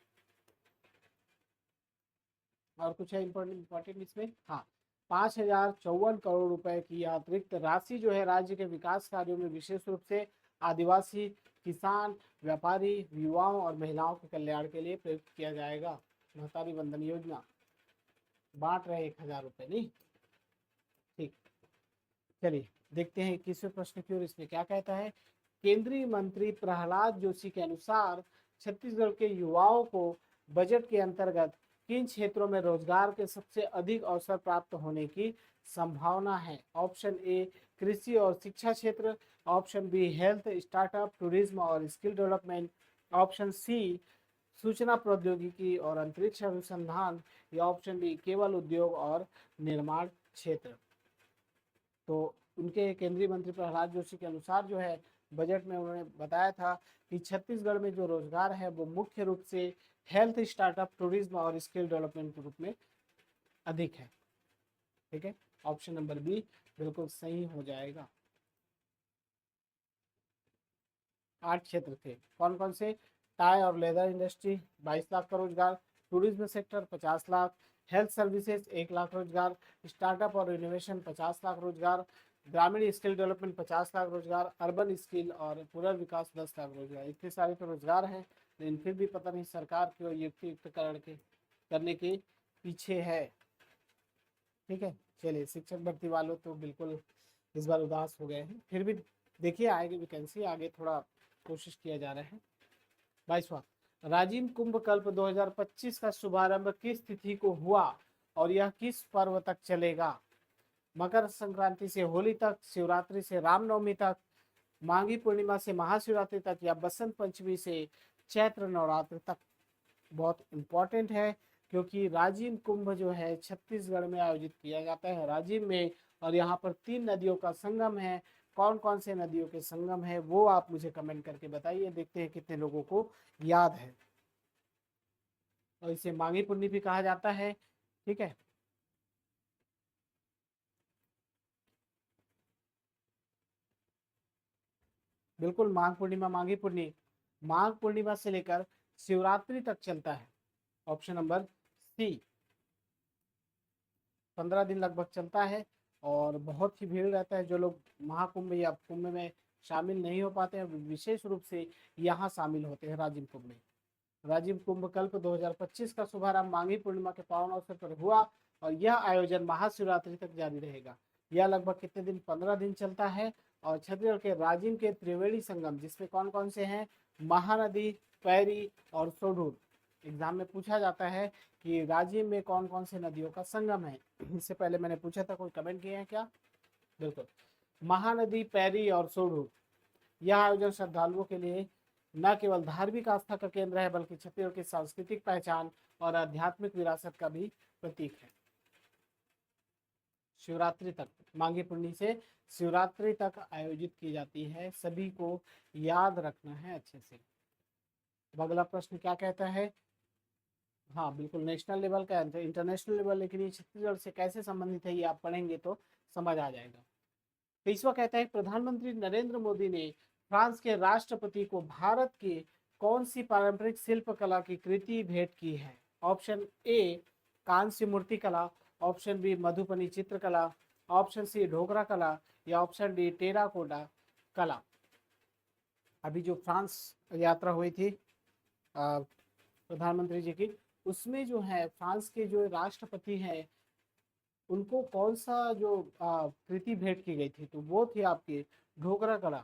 और कुछ है इम्पोर्टेंट इसमें? हाँ, 5,054 करोड़ रुपए की अतिरिक्त राशि जो है राज्य के विकास कार्यों में विशेष रूप से आदिवासी, किसान, व्यापारी, युवाओं और महिलाओं के कल्याण के लिए प्रयुक्त किया जाएगा। महतारी वंदन योजना बांट रहे 1,000 रुपए, नहीं ठीक। चलिए देखते हैं 21वें प्रश्न की ओर। इसमें क्या कहता है? केंद्रीय मंत्री प्रहलाद जोशी के अनुसार छत्तीसगढ़ के युवाओं को बजट के अंतर्गत किन क्षेत्रों में रोजगार के सबसे अधिक अवसर प्राप्त होने की संभावना है? ऑप्शन ए कृषि और शिक्षा क्षेत्र, option B health, startup, tourism और स्किल डेवलपमेंट, ऑप्शन सी सूचना प्रौद्योगिकी और अंतरिक्ष अनुसंधान, या ऑप्शन डी केवल उद्योग और निर्माण क्षेत्र। तो उनके केंद्रीय मंत्री प्रहलाद जोशी के अनुसार जो है बजट में उन्होंने बताया था कि छत्तीसगढ़ में जो रोजगार है वो मुख्य रूप से हेल्थ, स्टार्टअप, टूरिज्म और स्किल डेवलपमेंट के रूप में अधिक है। ठीक है, ऑप्शन नंबर बी बिल्कुल सही हो जाएगा। 8 क्षेत्र थे, कौन कौन से? टाई और लेदर इंडस्ट्री 22 लाख का रोजगार, tourism sector 50 lakh, health services 1 lakh रोजगार, स्टार्टअप और इनोवेशन 50 लाख रोजगार, ग्रामीण स्किल डेवलपमेंट 50 लाख रोजगार, अर्बन स्किल और पुनर्विकास 10 लाख रोजगार। इतने सारे तो रोजगार हैं, लेकिन फिर भी पता नहीं सरकार क्यों युक्तियुक्तकरण के करने के पीछे है। ठीक है, चलिए शिक्षक भर्ती वालों तो बिल्कुल इस बार उदास हो गए हैं, फिर भी देखिए आएगी वैकेंसी, आगे थोड़ा कोशिश किया जा रहा है। 22वां, राजीव कुंभ कल्प 2025 का शुभारंभ किस तिथि को हुआ और यह किस पर्व तक चलेगा? मकर संक्रांति से होली तक, शिवरात्रि से रामनवमी तक, माघी पूर्णिमा से महाशिवरात्रि तक, या बसंत पंचमी से चैत्र नवरात्र तक? बहुत इंपॉर्टेंट है क्योंकि राजिम कुंभ जो है छत्तीसगढ़ में आयोजित किया जाता है, राजिम में, और यहाँ पर 3 नदियों का संगम है। कौन कौन से नदियों के संगम है वो आप मुझे कमेंट करके बताइए, देखते हैं कितने लोगों को याद है। और इसे माघी पुन्नी भी कहा जाता है। ठीक है, बिल्कुल माघ पूर्णिमा, माघी पूर्णिमा माघ पूर्णिमा से लेकर शिवरात्रि तक चलता है। ऑप्शन नंबर सी, 15 दिन लगभग चलता है और बहुत ही भीड़ रहता है। जो लोग महाकुंभ या कुंभ में शामिल नहीं हो पाते हैं विशेष रूप से यहाँ शामिल होते हैं राजिम कुंभ में। राजिम कुंभ कल्प 2025 का शुभारंभ माघी पूर्णिमा के पावन अवसर पर हुआ और यह आयोजन महाशिवरात्रि तक जारी रहेगा। यह लगभग कितने दिन? 15 दिन चलता है। और छत्तीसगढ़ के राजिम के त्रिवेणी संगम, जिसमें कौन कौन से हैं? महानदी, पैरी और सोढूर। एग्जाम में पूछा जाता है कि राजिम में कौन कौन से नदियों का संगम है। इससे पहले मैंने पूछा था, कोई कमेंट किए हैं क्या? बिल्कुल, महानदी, पैरी और सोढूर। यह आयोजन श्रद्धालुओं के लिए न केवल धार्मिक आस्था का केंद्र है बल्कि छत्तीसगढ़ की सांस्कृतिक पहचान और आध्यात्मिक विरासत का भी प्रतीक है। शिवरात्रि तक, माघी पूर्णिमा से शिवरात्रि तक आयोजित की जाती है, सभी को याद रखना है अच्छे से। अगला प्रश्न क्या कहता है? हाँ बिल्कुल नेशनल लेवल का है, इंटरनेशनल लेवल, लेकिन ये छत्तीसगढ़ से कैसे संबंधित है ये आप पढ़ेंगे तो समझ आ जाएगा। 23वां कहता है प्रधानमंत्री नरेंद्र मोदी ने फ्रांस के राष्ट्रपति को भारत की कौन सी पारंपरिक शिल्प कला की कृति भेंट की है? ऑप्शन ए कांस्य मूर्ति कला, ऑप्शन बी मधुबनी चित्रकला, ऑप्शन सी ढोकरा कला, या ऑप्शन डी टेराकोटा कला। अभी जो फ्रांस यात्रा हुई थी प्रधानमंत्री जी की, उसमें जो है फ्रांस के जो राष्ट्रपति हैं उनको कौन सा जो कृति भेंट की गई थी? तो वो थी आपकी ढोकरा कला।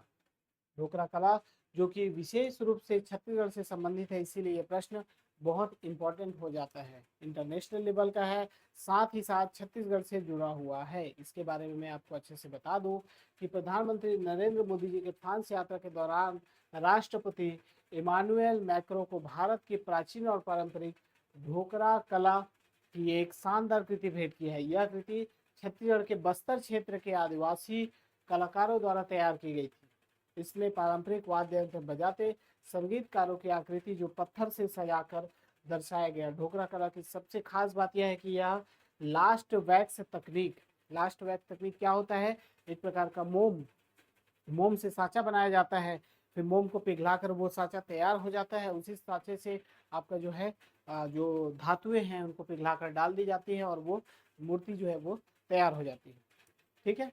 ढोकरा कला जो कि विशेष रूप से छत्तीसगढ़ से संबंधित है, इसीलिए ये प्रश्न बहुत इंपॉर्टेंट हो जाता है। इंटरनेशनल लेवल का है, साथ ही साथ छत्तीसगढ़ से जुड़ा हुआ है। इसके बारे में मैं आपको अच्छे से बता दूं कि प्रधानमंत्री नरेंद्र मोदी जी के फ्रांस यात्रा के दौरान राष्ट्रपति इमानुएल मैक्रो को भारत की प्राचीन और पारंपरिक ढोकरा कला की एक शानदार कृति भेंट की है। यह कृति छत्तीसगढ़ के बस्तर क्षेत्र के आदिवासी कलाकारों द्वारा तैयार की गई थी। इसमें पारंपरिक वाद्य यंत्र बजाते संगीतकारों की आकृति जो पत्थर से सजाकर दर्शाया गया। ढोकरा कला की सबसे खास बात यह है कि यह लास्ट वैक्स तकनीक, लास्ट वैक्स तकनीक क्या होता है? एक प्रकार का मोम से सांचा बनाया जाता है, फिर मोम को पिघलाकर वो साँचा तैयार हो जाता है। उसी साँचे से आपका जो है जो धातुएं हैं उनको पिघलाकर डाल दी जाती है और वो मूर्ति जो है वो तैयार हो जाती है। ठीक है,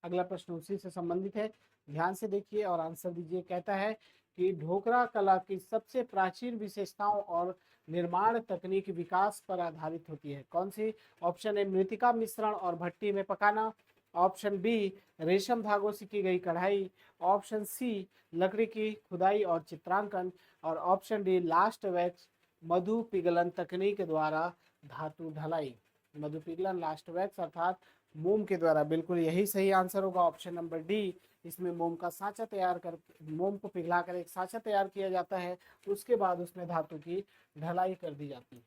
अगला प्रश्न उसी से संबंधित है, ध्यान से देखिए और आंसर दीजिए। कहता है कि ढोकरा कला की सबसे प्राचीन विशेषताओं और निर्माण तकनीक विकास पर आधारित होती है। कौन सी? ऑप्शन ए मृतिका मिश्रण और भट्टी में पकाना, ऑप्शन बी रेशम धागों से की गई कढ़ाई, ऑप्शन सी लकड़ी की खुदाई और चित्रांकन, और ऑप्शन डी लास्ट वैक्स मधु पिघलन तकनीक द्वारा धातु ढलाई। मधु पिघलन, लास्ट वैक्स अर्थात मोम के द्वारा, बिल्कुल यही सही आंसर होगा, ऑप्शन नंबर डी। इसमें मोम का साँचा तैयार कर, मोम को पिघलाकर एक साँचा तैयार किया जाता है, उसके बाद उसमें धातु की ढलाई कर दी जाती है।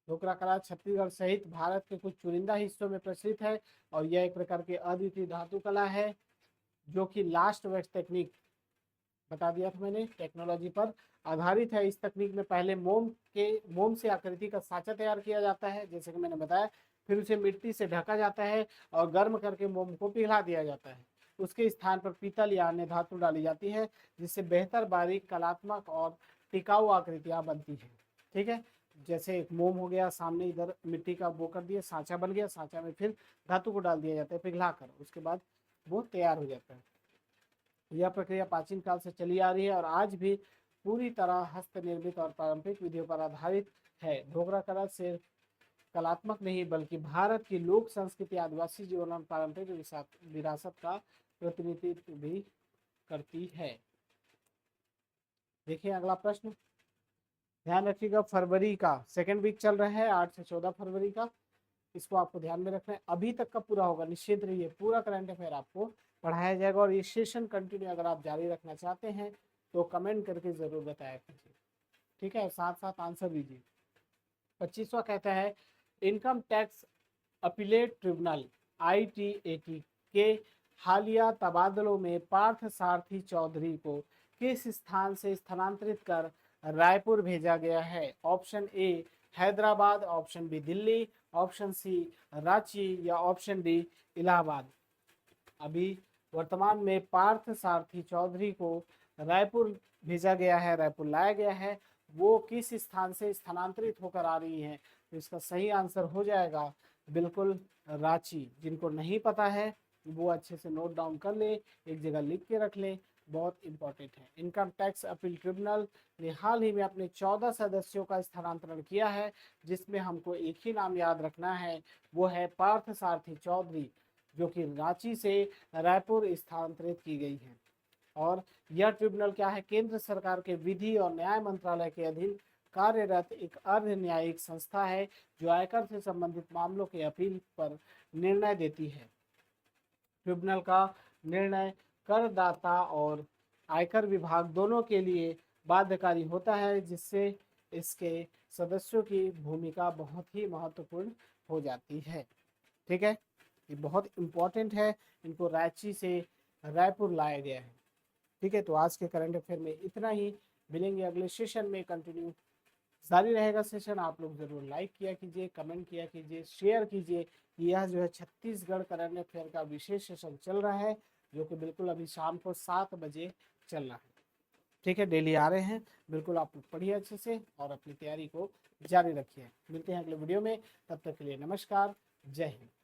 ढोकरा कला छत्तीसगढ़ सहित भारत के कुछ चुनिंदा हिस्सों में प्रचलित है और यह एक प्रकार की अद्वितीय धातु कला है जो कि लास्ट वैक्स टेक्निक, बता दिया था मैंने, टेक्नोलॉजी पर आधारित है। इस तकनीक में पहले मोम से आकृति का साँचा तैयार किया जाता है, जैसे कि मैंने बताया, फिर उसे मिट्टी से ढका जाता है और गर्म करके मोम को पिघला दिया जाता है। उसके स्थान पर पीतल या अन्य धातु डाली जाती है जिससे बेहतर बारीक कलात्मक और टिकाऊ आकृतियां बनती हैं। ठीक है, जैसे एक मोम हो गया, सामने इधर मिट्टी का वो कर दिया, साँचा बन गया, साँचा में फिर धातु को डाल दिया जाता है पिघला कर, उसके बाद वो तैयार हो जाता है। यह प्रक्रिया प्राचीन काल से चली आ रही है और आज भी पूरी तरह हस्त निर्मित और पारंपरिक विधियों पर आधारित है। ढोकरा कला सिर्फ कलात्मक नहीं बल्कि भारत की लोक संस्कृति, आदिवासी जीवन और पारंपरिक विरासत का प्रतिनिधित्व भी करती है। देखिए अगला प्रश्न, ध्यान रखिएगा, फरवरी का सेकेंड वीक चल रहा है, 8 से 14 फरवरी का, इसको आपको ध्यान में रखना है। अभी तक का पूरा होगा, निश्चित रहिए, पूरा करंट अफेयर आपको पढ़ाया जाएगा और ये सेशन कंटिन्यू अगर आप जारी रखना चाहते हैं तो कमेंट करके जरूर बताया कीजिए। ठीक है, साथ साथ आंसर दीजिए। 25वां कहता है income tax appellate tribunal ITAT के हालिया तबादलों में पार्थ सारथी चौधरी को किस स्थान से स्थानांतरित कर रायपुर भेजा गया है? Option A Hyderabad, option B Delhi, option C Ranchi या ऑप्शन डी इलाहाबाद। अभी वर्तमान में पार्थ सारथी चौधरी को रायपुर भेजा गया है, रायपुर लाया गया है, वो किस स्थान से स्थानांतरित होकर आ रही हैं? तो इसका सही आंसर हो जाएगा बिल्कुल रांची। जिनको नहीं पता है वो अच्छे से नोट डाउन कर ले, एक जगह लिख के रख ले, बहुत इंपॉर्टेंट है। इनकम टैक्स अपील ट्रिब्यूनल ने हाल ही में अपने 14 सदस्यों का स्थानांतरण किया है, जिसमें हमको एक ही नाम याद रखना है, वो है पार्थ सारथी चौधरी, जो कि रांची से रायपुर स्थानांतरित की गई है। और यह ट्रिब्यूनल क्या है? केंद्र सरकार के विधि और न्याय मंत्रालय के अधीन कार्यरत एक अर्ध न्यायिक संस्था है जो आयकर से संबंधित मामलों के अपील पर निर्णय देती है। ट्रिब्यूनल का निर्णय करदाता और आयकर विभाग दोनों के लिए बाध्यकारी होता है, जिससे इसके सदस्यों की भूमिका बहुत ही महत्वपूर्ण हो जाती है। ठीक है, ये बहुत इंपॉर्टेंट है, इनको रांची से रायपुर लाया गया है। ठीक है, तो आज के करंट अफेयर में इतना ही, मिलेंगे अगले सेशन में, कंटिन्यू जारी रहेगा सेशन। आप लोग जरूर लाइक किया कीजिए, कमेंट किया कीजिए, शेयर कीजिए। यह जो है छत्तीसगढ़ करंट अफेयर का विशेष सेशन चल रहा है जो कि बिल्कुल अभी शाम को 7 बजे चल रहा है। ठीक है, डेली आ रहे हैं, बिल्कुल आप लोग पढ़िए अच्छे से और अपनी तैयारी को जारी रखिए। मिलते हैं अगले वीडियो में, तब तक के लिए नमस्कार, जय हिंद।